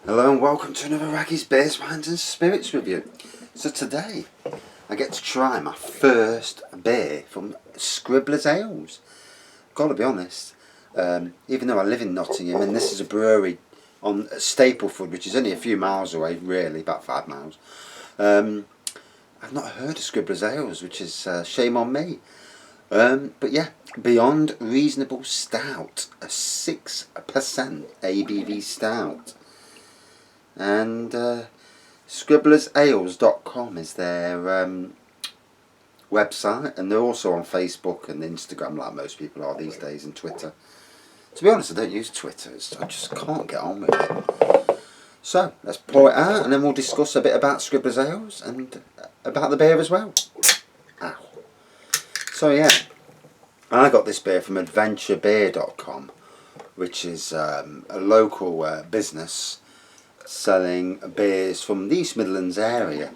Hello and welcome to another Raggy's Beers, Wines and Spirits review. So today I get to try my first beer from Scribblers Ales. Gotta be honest, even though I live in Nottingham and this is a brewery on Stapleford, which is only a few miles away, really, about 5 miles, I've not heard of Scribblers Ales, which is shame on me. But yeah, Beyond Reasonable Stout, a 6% ABV stout. And scribblersales.com is their website, and they're also on Facebook and Instagram like most people are these days, and Twitter. To be honest, I don't use Twitter, I just can't get on with it. So let's pour it out and then we'll discuss a bit about Scribblers Ales and about the beer as well. Ow. So yeah, I got this beer from adventurebeer.com, which is a local business selling beers from the East Midlands area,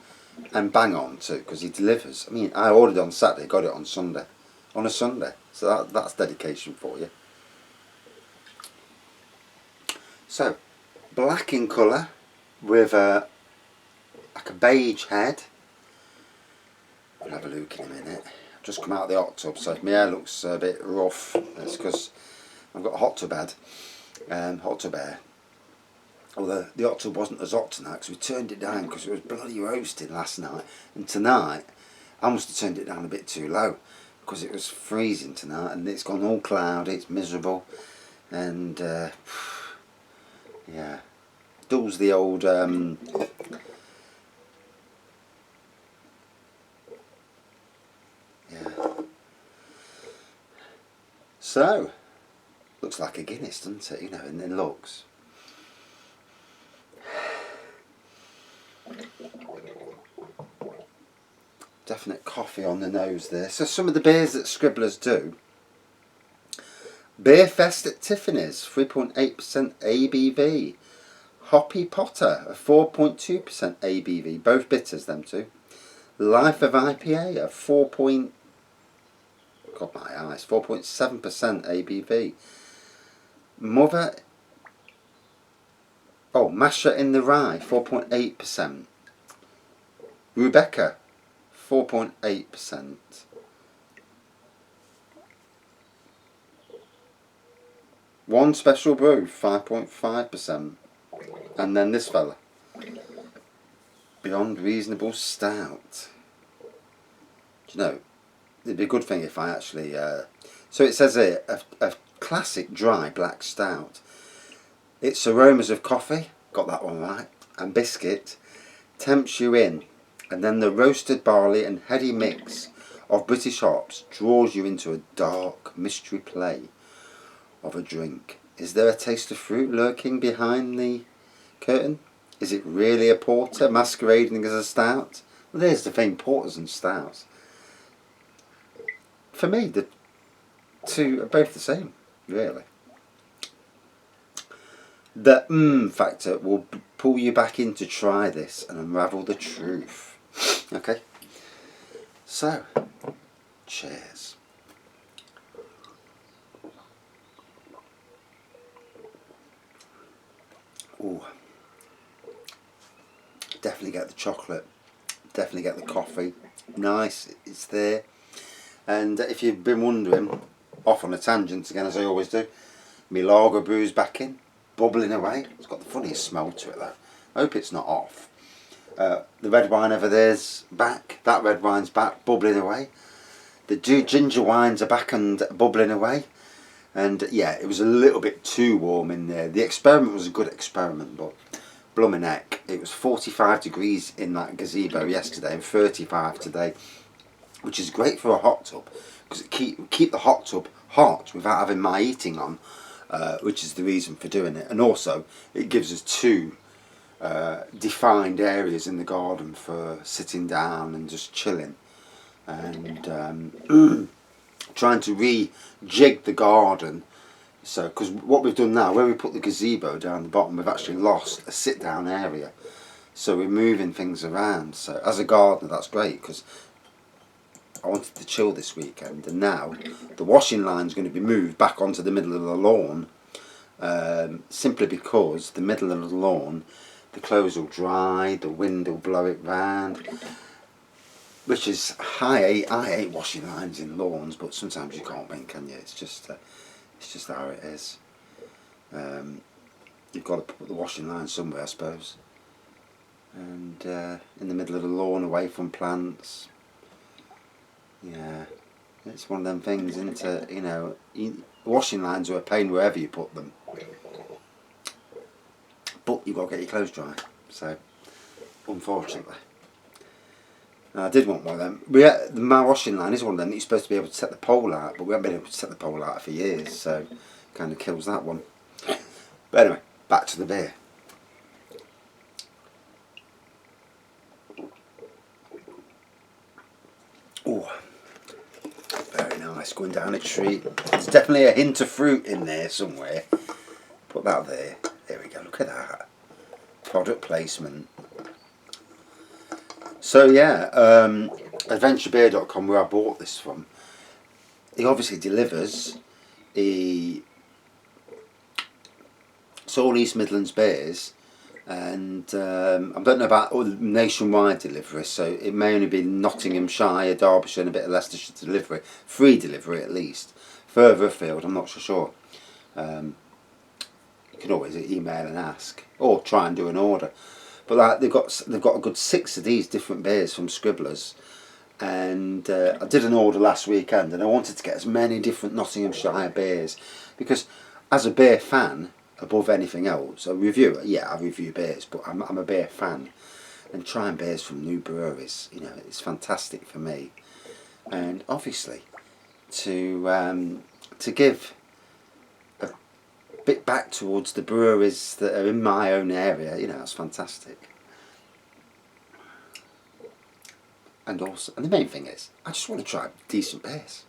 and bang on too, because he delivers. I mean, I ordered on Saturday, got it on Sunday, on a Sunday, so that's dedication for you. So, black in colour with like a beige head. We'll have a look in a minute. I've just come out of the hot tub, so if my hair looks a bit rough, that's because I've got a hot tub head, hot tub hair. Although the hot tub wasn't as hot tonight because we turned it down because it was bloody roasting last night, and tonight I must have turned it down a bit too low because it was freezing tonight, and it's gone all cloudy, it's miserable, and yeah, dulls the old yeah. So looks like a Guinness, doesn't it? You know, and then looks. Definite coffee on the nose there. So some of the beers that Scribblers do. Beer Fest at Tiffany's, 3.8% ABV. Hoppy Potter, a 4.2% ABV. Both bitters, them two. Life of IPA, a 4.7% ABV. Masher in the Rye, 4.8%. Rebecca, 4.8%. One Special Brew, 5.5%. And then this fella, Beyond Reasonable Stout. Do you know, it'd be a good thing if I actually... so it says here, a classic dry black stout. Its aromas of coffee, got that one right, and biscuit, tempts you in. And then the roasted barley and heady mix of British hops draws you into a dark mystery play of a drink. Is there a taste of fruit lurking behind the curtain? Is it really a porter masquerading as a stout? Well, there's the thing, porters and stouts. For me, the two are both the same, really. The factor will pull you back in to try this and unravel the truth. Okay, so cheers. Ooh, definitely get the chocolate, definitely get the coffee. Nice, it's there. And if you've been wondering, off on a tangent again as I always do, my lager brew's back in, bubbling away. It's got the funniest smell to it though. I hope it's not off. The red wine over there's back, that red wine's back, bubbling away. The ginger wines are back and bubbling away. And yeah, it was a little bit too warm in there. The experiment was a good experiment, but bloomin' heck, it was 45 degrees in that gazebo yesterday and 35 today, which is great for a hot tub because it keep the hot tub hot without having my heating on, which is the reason for doing it. And also it gives us two defined areas in the garden for sitting down and just chilling, and trying to rejig the garden. So because what we've done now, where we put the gazebo down the bottom, we've actually lost a sit down area, so we're moving things around. So as a gardener that's great because I wanted to chill this weekend, and now the washing line's going to be moved back onto the middle of the lawn, simply because the middle of the lawn, the clothes will dry, the wind will blow it round, which is, I hate washing lines in lawns, but sometimes you can't win, can you? It's just how it is. You've got to put the washing line somewhere, I suppose. And in the middle of the lawn, away from plants. Yeah, it's one of them things, isn't it? You know, washing lines are a pain wherever you put them. But you've got to get your clothes dry. So, unfortunately. I did want one of them. My washing line is one of them that you're supposed to be able to set the pole out, but we haven't been able to set the pole out for years, so kind of kills that one. But anyway, back to the beer. Oh, very nice, going down a treat. There's definitely a hint of fruit in there somewhere. Put that there. There we go, look at that. Product placement. So yeah, adventurebeer.com, where I bought this from, he obviously delivers. It's all East Midlands beers, and I don't know about all the nationwide delivery, so it may only be Nottinghamshire, Derbyshire and a bit of Leicestershire delivery, free delivery at least. Further afield, I'm not so sure. You can always email and ask, or try and do an order. But like they've got a good 6 of these different beers from Scribblers, and I did an order last weekend, and I wanted to get as many different Nottinghamshire beers because, as a beer fan, above anything else, a reviewer, yeah, I review beers, but I'm a beer fan, and trying beers from new breweries, you know, it's fantastic for me, and obviously to give bit back towards the breweries that are in my own area, you know, that's fantastic. And also, and the main thing is, I just want to try decent beers.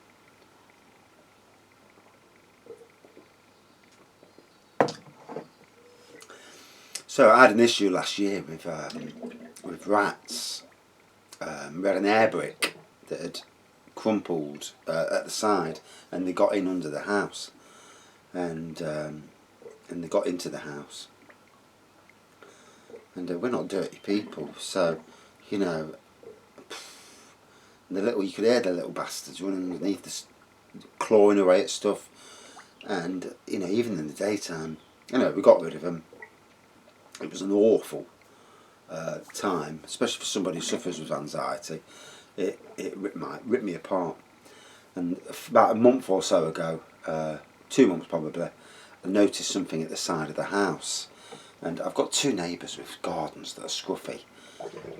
So I had an issue last year with rats. We had an air brick that had crumpled at the side, and they got in under the house. And they got into the house, and we're not dirty people, so you know, you could hear the little bastards running underneath, clawing away at stuff, and you know, even in the daytime, you know, we got rid of them. It was an awful time, especially for somebody who suffers with anxiety. It ripped me apart. And about a month or so ago, 2 months probably, I noticed something at the side of the house, and I've got 2 neighbours with gardens that are scruffy,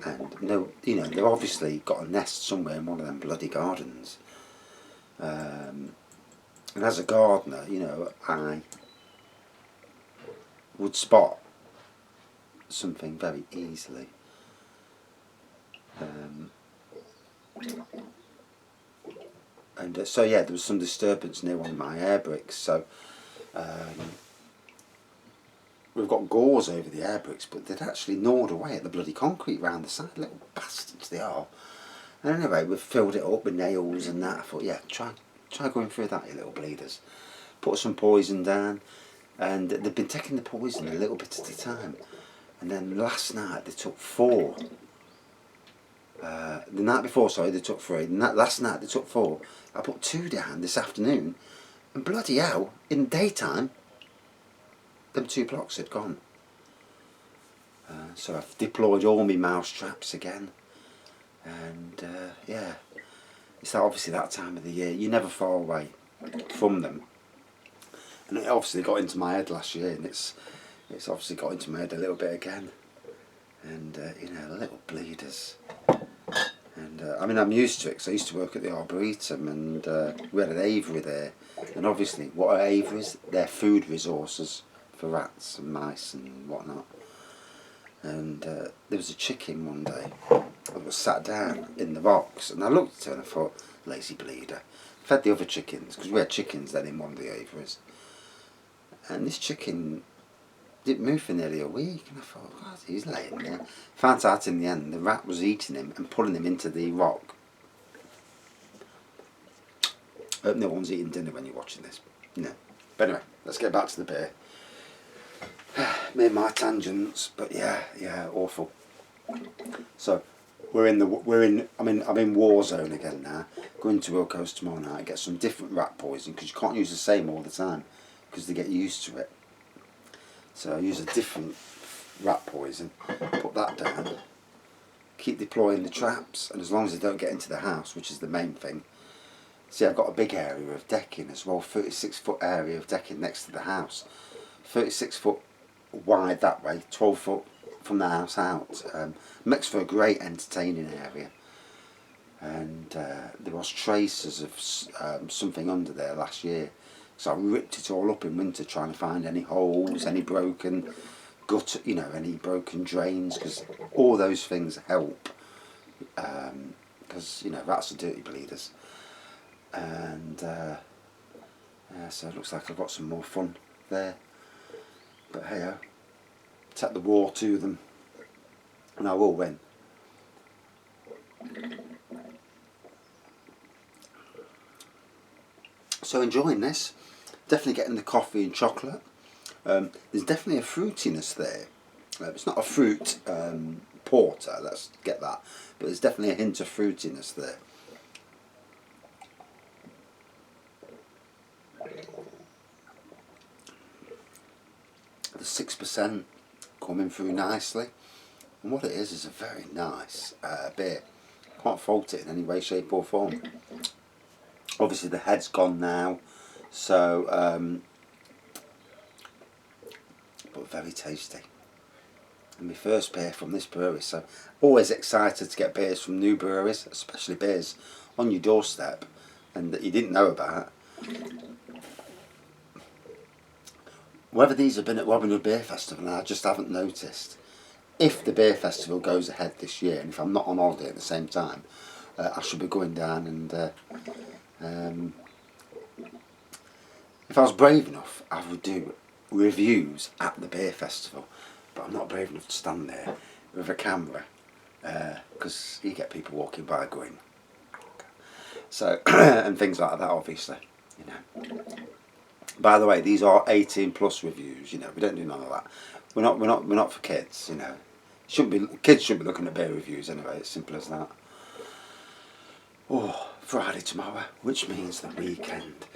and you know they've obviously got a nest somewhere in one of them bloody gardens. And as a gardener, you know, I would spot something very easily. And so yeah, there was some disturbance near one of my air bricks, so we've got gauze over the air bricks, but they'd actually gnawed away at the bloody concrete round the side, little bastards they are. And anyway, we've filled it up with nails and that. I thought, yeah, try going through that, you little bleeders. Put some poison down, and they've been taking the poison a little bit at a time. And then last night they took 4. The night before, sorry, they took 3. Last night they took 4. I put 2 down this afternoon, and bloody hell, in the daytime, them 2 blocks had gone. So I've deployed all my mouse traps again, and yeah, it's obviously that time of the year. You're never far away from them, and it obviously got into my head last year, and it's obviously got into my head a little bit again, and you know, little bleeders. And I mean, I'm used to it because I used to work at the Arboretum, and we had an aviary there, and obviously what are aviaries? They're food resources for rats and mice and whatnot. And there was a chicken one day that was sat down in the box, and I looked at her and I thought, lazy bleeder. I fed the other chickens, because we had chickens then in one of the aviaries, and this chicken didn't move for nearly a week, and I thought, God, he's laying there. Found out in the end the rat was eating him and pulling him into the rock. I hope no one's eating dinner when you're watching this. No. But anyway, let's get back to the beer. Made my tangents, but yeah, awful. So I'm in war zone again now. Going to Wilco's tomorrow night, get some different rat poison because you can't use the same all the time because they get used to it. So I use a different rat poison, put that down, keep deploying the traps, and as long as they don't get into the house, which is the main thing. See, I've got a big area of decking as well, 36-foot area of decking next to the house, 36 foot wide that way, 12 foot from the house out. Makes for a great entertaining area. And there was traces of something under there last year, so I ripped it all up in winter trying to find any holes, any broken gutter, any broken drains, because all those things help, because rats are dirty bleeders. And so it looks like I've got some more fun there, but hey ho, take the war to them and I will win. So enjoying this, definitely getting the coffee and chocolate. There's definitely a fruitiness there. It's not a fruit porter, let's get that, but there's definitely a hint of fruitiness there. The 6% coming through nicely, and what it is a very nice beer. Can't fault it in any way, shape or form. Obviously the head's gone now, so but very tasty. And my first beer from this brewery, so always excited to get beers from new breweries, especially beers on your doorstep and that you didn't know about. Whether these have been at Robin Hood Beer Festival, and I just haven't noticed. If the beer festival goes ahead this year, and if I'm not on holiday at the same time, I should be going down and if I was brave enough, I would do reviews at the beer festival, but I'm not brave enough to stand there with a camera, because you get people walking by going, so and things like that, obviously, By the way, these are 18 plus reviews. We don't do none of that. We're not for kids. Kids shouldn't be looking at beer reviews anyway. It's simple as that. Oh, Friday tomorrow, which means the weekend.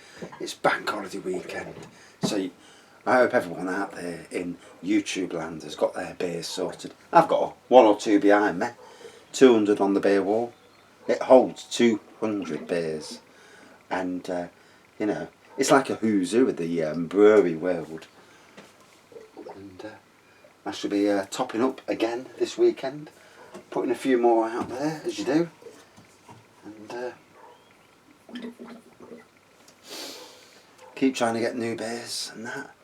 It's bank holiday weekend. So I hope everyone out there in YouTube land has got their beers sorted. I've got one or two behind me. 200 on the beer wall. It holds 200 beers, and it's like a who's who of the brewery world. And I shall be topping up again this weekend, putting a few more out there, as you do. And keep trying to get new beers and that.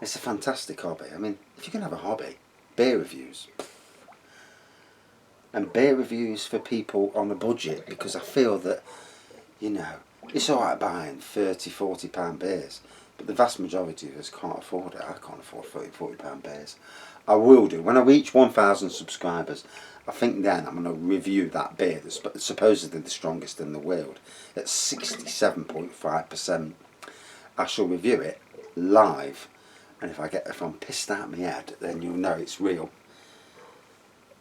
It's a fantastic hobby. I mean, if you can have a hobby, beer reviews. And beer reviews for people on a budget, because I feel that, it's alright buying £30, £40 beers, but the vast majority of us can't afford it. I can't afford £30, £40 beers. I will do. When I reach 1,000 subscribers, I think then I'm going to review that beer that's supposedly the strongest in the world at 67.5%. I shall review it live, and if I'm pissed out of my head, then you'll know it's real.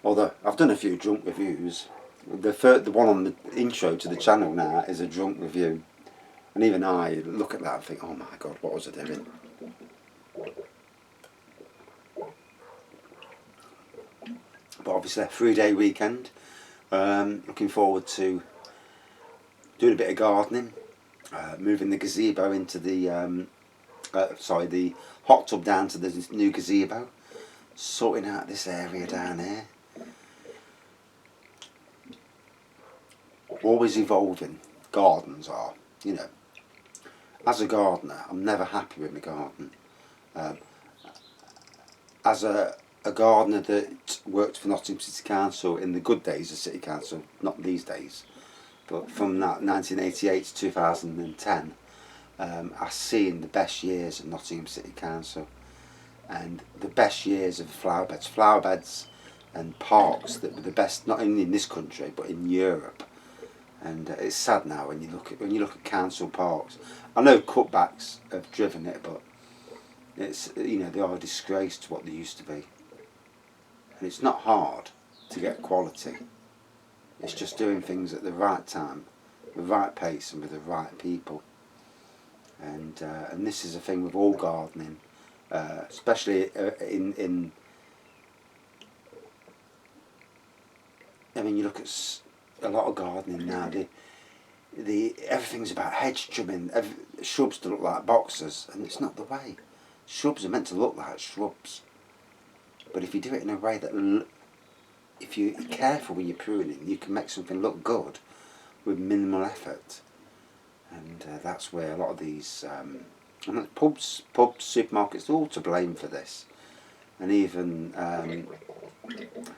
Although I've done a few drunk reviews. The one on the intro to the channel now is a drunk review, and even I look at that and think, oh my god, what was I doing? But obviously a 3-day weekend. Looking forward to doing a bit of gardening, moving the gazebo into the the hot tub down to the new gazebo, sorting out this area down here. Always evolving, gardens are, As a gardener, I'm never happy with my garden. As a gardener that worked for Nottingham City Council in the good days of City Council, not these days, but from 1988 to 2010, I've seen the best years of Nottingham City Council, and the best years of flower beds and parks that were the best, not only in this country but in Europe. And it's sad now when you look at council parks. I know cutbacks have driven it, but It's, you know, they are a disgrace to what they used to be. And it's not hard to get quality. It's just doing things at the right time, the right pace, and with the right people. And this is a thing with all gardening, especially in. I mean, you look at a lot of gardening now. Everything's about hedge trimming. Shrubs to look like boxes, and it's not the way. Shrubs are meant to look like shrubs. But if you do it in a way that, if you're careful when you're pruning, you can make something look good with minimal effort. And that's where a lot of these pubs, supermarkets, are all to blame for this. And even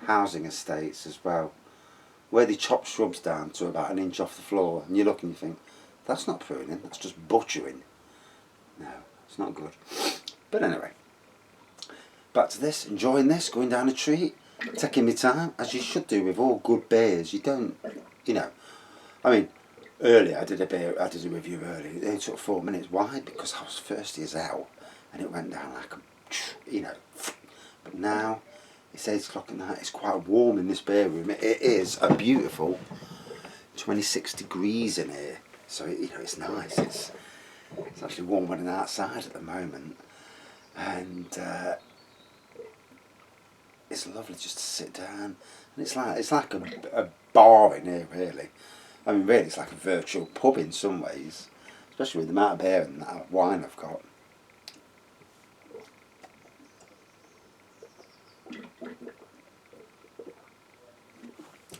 housing estates as well, where they chop shrubs down to about 1 inch off the floor, and you look and you think, that's not pruning, that's just butchering. No, it's not good. But anyway, back to this, enjoying this, going down a tree, taking my time, as you should do with all good beers. You don't, you know, I mean, earlier I did a review earlier, it only took 4 minutes. Why? Because I was thirsty as hell, and it went down like a, you know. But now, it's 8 o'clock at night, it's quite warm in this beer room. It is a beautiful 26 degrees in here, so you know, it's nice. It's actually warmer than outside at the moment. And it's lovely just to sit down, and it's like a bar in here, really. I mean, really, it's like a virtual pub in some ways, especially with the amount of beer and that wine I've got.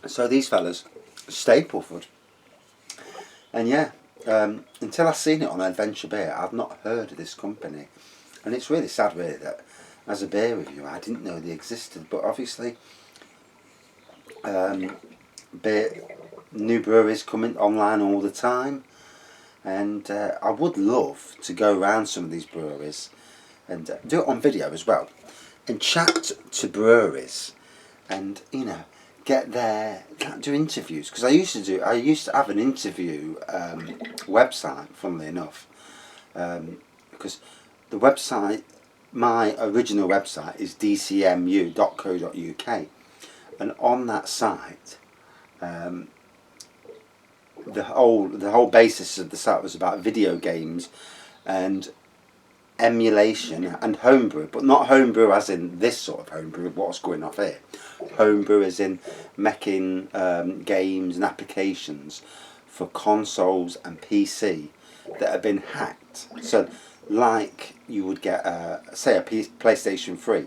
So these fellas, Stapleford, and yeah, until I've seen it on Adventure Beer, I've not heard of this company. And it's really sad, really, that as a beer reviewer, I didn't know they existed. But obviously, new breweries coming online all the time, and I would love to go around some of these breweries and do it on video as well, and chat to breweries, and you know, get there, do interviews, because I used to have an interview website, funnily enough, because the website, my original website, is dcmu.co.uk, and on that site, the whole basis of the site was about video games and emulation and homebrew, but not homebrew as in this sort of homebrew, what's going off here. Homebrew as in making games and applications for consoles and PC that have been hacked. So, like you would get, say, a PlayStation 3,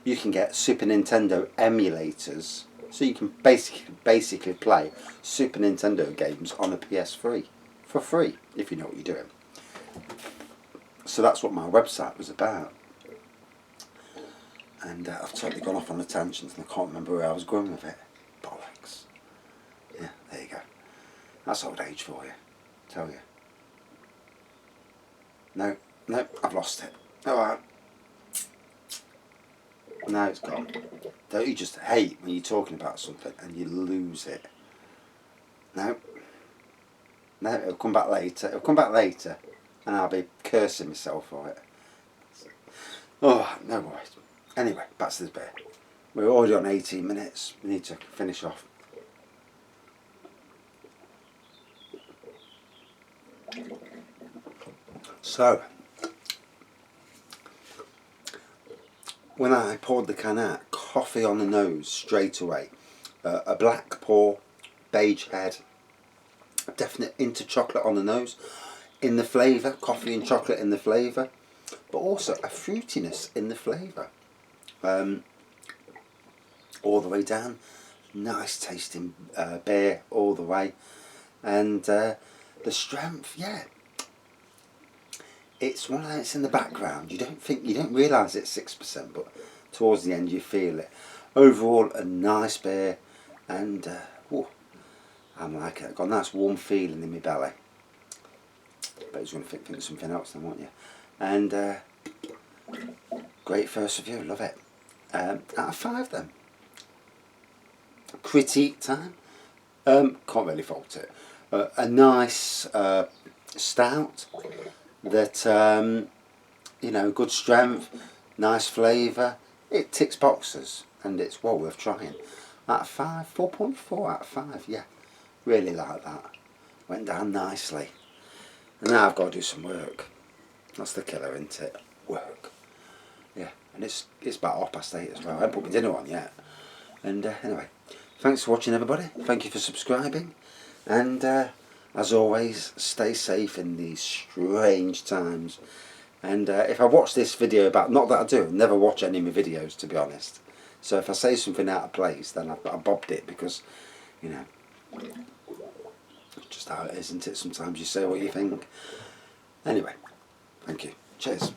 you can get Super Nintendo emulators, so you can basically play Super Nintendo games on a PS3 for free, if you know what you're doing. So that's what my website was about. And I've totally gone off on a tangent and I can't remember where I was going with it. Bollocks. Yeah, there you go. That's old age for you, tell you. No, I've lost it. Alright. Now it's gone. Don't you just hate when you're talking about something and you lose it? No, it'll come back later. And I'll be cursing myself for it. Oh, no worries. Anyway, back to this beer. We're already on 18 minutes. We need to finish off. So, when I poured the can out, coffee on the nose straight away. A black pour, beige head, definite into chocolate on the nose. In the flavour, coffee and chocolate in the flavour, but also a fruitiness in the flavour. All the way down. Nice tasting beer all the way. And the strength, yeah. It's one that's in the background. You don't realise it's 6%, but towards the end you feel it. Overall, a nice beer, and I'm liking it. I've got a nice warm feeling in my belly. But he's going to think of something else then, won't you? And great first review, love it. Out of 5 then. Critique time. Can't really fault it. A nice stout that you know, good strength, nice flavour. It ticks boxes, and it's well worth trying. Out of 5, 4.4 out of 5, yeah. Really like that. Went down nicely. And now I've got to do some work. That's the killer, isn't it? Work. Yeah, and it's about 8:30 as well. I haven't put my dinner on yet. And anyway, thanks for watching, everybody. Thank you for subscribing. And as always, stay safe in these strange times. And if I watch this video about, not that I do, I never watch any of my videos, to be honest. So if I say something out of place, then I bobbed it, because, you know, it's just how it is, isn't it? Sometimes you say what you think. Anyway, thank you. Cheers.